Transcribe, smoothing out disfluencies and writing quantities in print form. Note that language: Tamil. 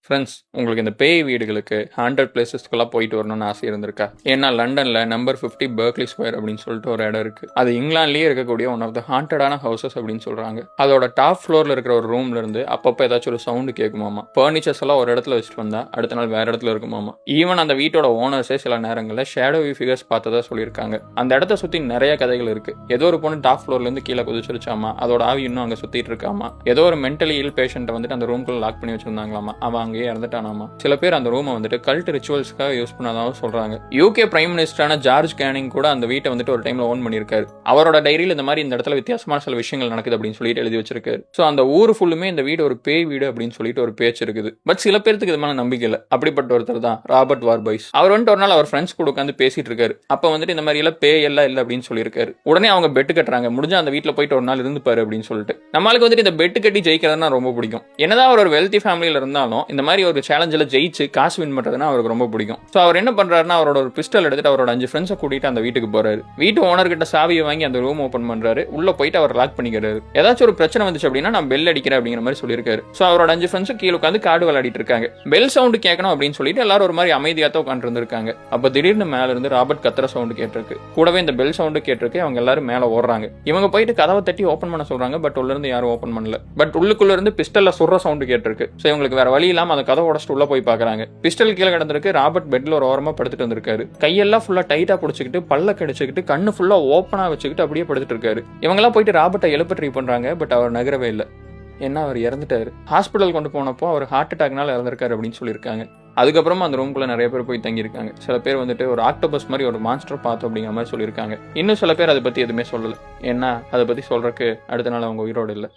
ஃப்ரெண்ட்ஸ், உங்களுக்கு இந்த பேய் வீடுகளுக்கு ஹாண்டட் பிளேசஸ்க்குலாம் போயிட்டு வரணும்னு ஆசை இருந்திருக்கா? ஏன்னா லண்டனில் நம்பர் 50 பெர்க்லி ஸ்கொயர் அப்படின்னு சொல்லிட்டு ஒரு இடம் இருக்குது. அது இங்கிலாந்துலேயே இருக்கக்கூடிய ஒன் ஆஃப் த ஹாண்டடான ஹவுசஸ் அப்படின்னு சொல்கிறாங்க. அதோட டாப் ஃப்ளோரில் இருக்கிற ஒரு ரூம்ல இருந்து அப்பப்போ ஏதாச்சும் ஒரு சவுண்டு கேட்குமாமா. ஃபர்னிச்சர்ஸ் எல்லாம் ஒரு இடத்துல வச்சுட்டு வந்தா அடுத்த நாள் வேற இடத்துல இருக்குமாமா. ஈவன் அந்த வீட்டோட ஓனர்ஸே சில நேரங்களில் ஷேடோவி ஃபிகர்ஸ் பார்த்ததா சொல்லியிருக்காங்க. அந்த இடத்த சுற்றி நிறைய கதைகள் இருக்கு. ஏதோ ஒரு பொண்ணு டாப் ஃப்ளோர்லேருந்து கீழே குதிச்சிருச்சாமா, அதோட ஆவி இன்னும் அங்கே சுற்றிட்டு இருக்காமா. ஏதோ ஒரு மென்டலி இல் பேஷண்ட்டை வந்துட்டு அந்த ரூம்குள்ள லாக் பண்ணி வச்சிருந்தாங்களாமா, அவன் அங்கேயே இறந்துட்டானாமா. சில பேர் அந்த ரூமை வந்துட்டு கல்ட் ரிச்சுவல்ஸ்க்காக யூஸ் பண்ணாதான் சொல்றாங்க. யூகே பிரைம் மினிஸ்டரான ஜார்ஜ் கேனிங் கூட அந்த வீட்டை வந்துட்டு ஒரு டைம்ல ஓன் பண்ணியிருக்காரு. அவரோட டைரியில் இந்த மாதிரி இந்த இடத்துல வித்தியாசமான சில விஷயங்கள் நடக்குது அப்படின்னு சொல்லிட்டு எழுதி வச்சிருக்காரு. ஸோ அந்த ஊர் ஃபுல்லுமே இந்த வீடு ஒரு பேய் வீடு அப்படின்னு சொல்லிட்டு ஒரு பேச்சு இருக்குது. பட் சில பேருக்கு இது மாதிரி நம்பிக்கை இல்லை. அப்படிப்பட்ட ஒருத்தர் தான் ராபர்ட் வார்பாய்ஸ். அவர் வந்துட்டு ஒரு நாள் அவர் ஃப்ரெண்ட்ஸ் கூட உட்காந்து பேசிட்டு இருக்காரு. அப்ப வந்துட்டு இந்த மாதிரி எல்லாம் பேய் எல்லாம் இல்லை அப்படின்னு சொல்லியிருக்காரு. உடனே அவங்க பெட்டு கட்டுறாங்க. முடிஞ்சா அந்த வீட்டில் போயிட்டு ஒரு நாள் இருந்துப்பாரு அப்படின்னு சொல்லிட்டு. நம்மளுக்கு வந்துட்டு இந்த பெட்டு கட்டி ஜெயிக்கிறதுனா ரொம்ப பிடிக்கும். என்னதான் அவர் ஒரு வெல்தி ஃபேமிலியில இருந்தாலும் இந்த மாதிரி ஒரு சேலஞ்சில் ஜெயிச்சு காசு வின் பண்றதுன்னா அவருக்கு ரொம்ப பிடிக்கும். ஸோ அவர் என்ன பண்றாருன்னா அவரோட ஒரு பிஸ்டல் எடுத்துட்டு அவரோட 5 ஃப்ரெண்ட்ஸை கூட்டிட்டு அந்த வீட்டுக்கு போறாரு. வீட்டு ஓனர் கிட்ட சாவியை வாங்கி அந்த ரூம் ஓப்பன் பண்றாரு. உள்ள போயிட்டு அவர் லாக் பண்ணிக்கிறாரு. ஏதாச்சும் ஒரு பிரச்சனை வந்துச்சு அப்படின்னா நான் பெல் அடிக்கிறேன் அப்படிங்கிற மாதிரி சொல்லியிருக்காரு. ஸோ அவரோட 5 ஃப்ரெண்ட்ஸும் கீழே உட்காந்து கார்டு விளையாடிட்டு இருக்காங்க. பெல் சவுண்டு கேட்கணும் அப்படின்னு சொல்லிட்டு எல்லாரும் ஒரு மாதிரி அமைதியாக தான் உட்காந்து இருந்திருக்காங்க. அப்ப திடீர்னு மேல இருந்து ராபர்ட் கத்துற சவுண்டு கேட்டிருக்கு. கூடவே இந்த பெல் சவுண்டு கேட்டிருக்கு. அவங்க எல்லாரும் மேல ஓடுறாங்க. இவங்க போயிட்டு கதவை தட்டி ஓப்பன் பண்ண சொல்றாங்க. பட் உள்ள இருந்து யாரும் ஓப்பன் பண்ணல. பட் உள்ளுக்குள்ள இருந்து பிஸ்டல்ல சுடுற சவுண்டு கேட்டிருக்கு. ஸோ இவங்களுக்கு வேற வழி இல்லாம அந்த கதவை உடச்சிட்டு உள்ள போய் பாக்குறாங்க. பிஸ்டல் கீழே கிடந்திருக்கு. ராபர்ட் பெட்ல ஒரு ஓரமா படுத்துட்டு வந்திருக்காரு. கையெல்லாம் ஃபுல்லா டைட்டா பிடிச்சிக்கிட்டு பல்ல கடிச்சுக்கிட்டு கண்ணு ஃபுல்லா ஓப்பனா வச்சுக்கிட்டு அப்படியே படுத்துட்டு இருக்காரு. இவங்கெல்லாம் போயிட்டு ராபர்ட்டை எழுப்ப ட்ரை பண்றாங்க. பட் அவர் நகரவே இல்லை. ஏன்னா அவர் இறந்துட்டாரு. ஹாஸ்பிட்டல் கொண்டு போனப்போ அவர் ஹார்ட் அட்டாக்னால இறந்திருக்காரு அப்படின்னு சொல்லியிருக்காங்க. அதுக்கப்புறமா அந்த ரூம்குள்ள நிறைய பேர் போய் தங்கியிருக்காங்க. சில பேர் வந்துட்டு ஒரு ஆக்டோபஸ் மாதிரி ஒரு மான்ஸ்டர் பார்த்தோம் அப்படிங்கிற மாதிரி சொல்லியிருக்காங்க. இன்னும் சில பேர் அதை பத்தி எதுவுமே சொல்லலை. ஏன்னா அதை பத்தி சொல்றதுக்கு அடுத்த நாள் அவங்க உயிரோடு இல்லை.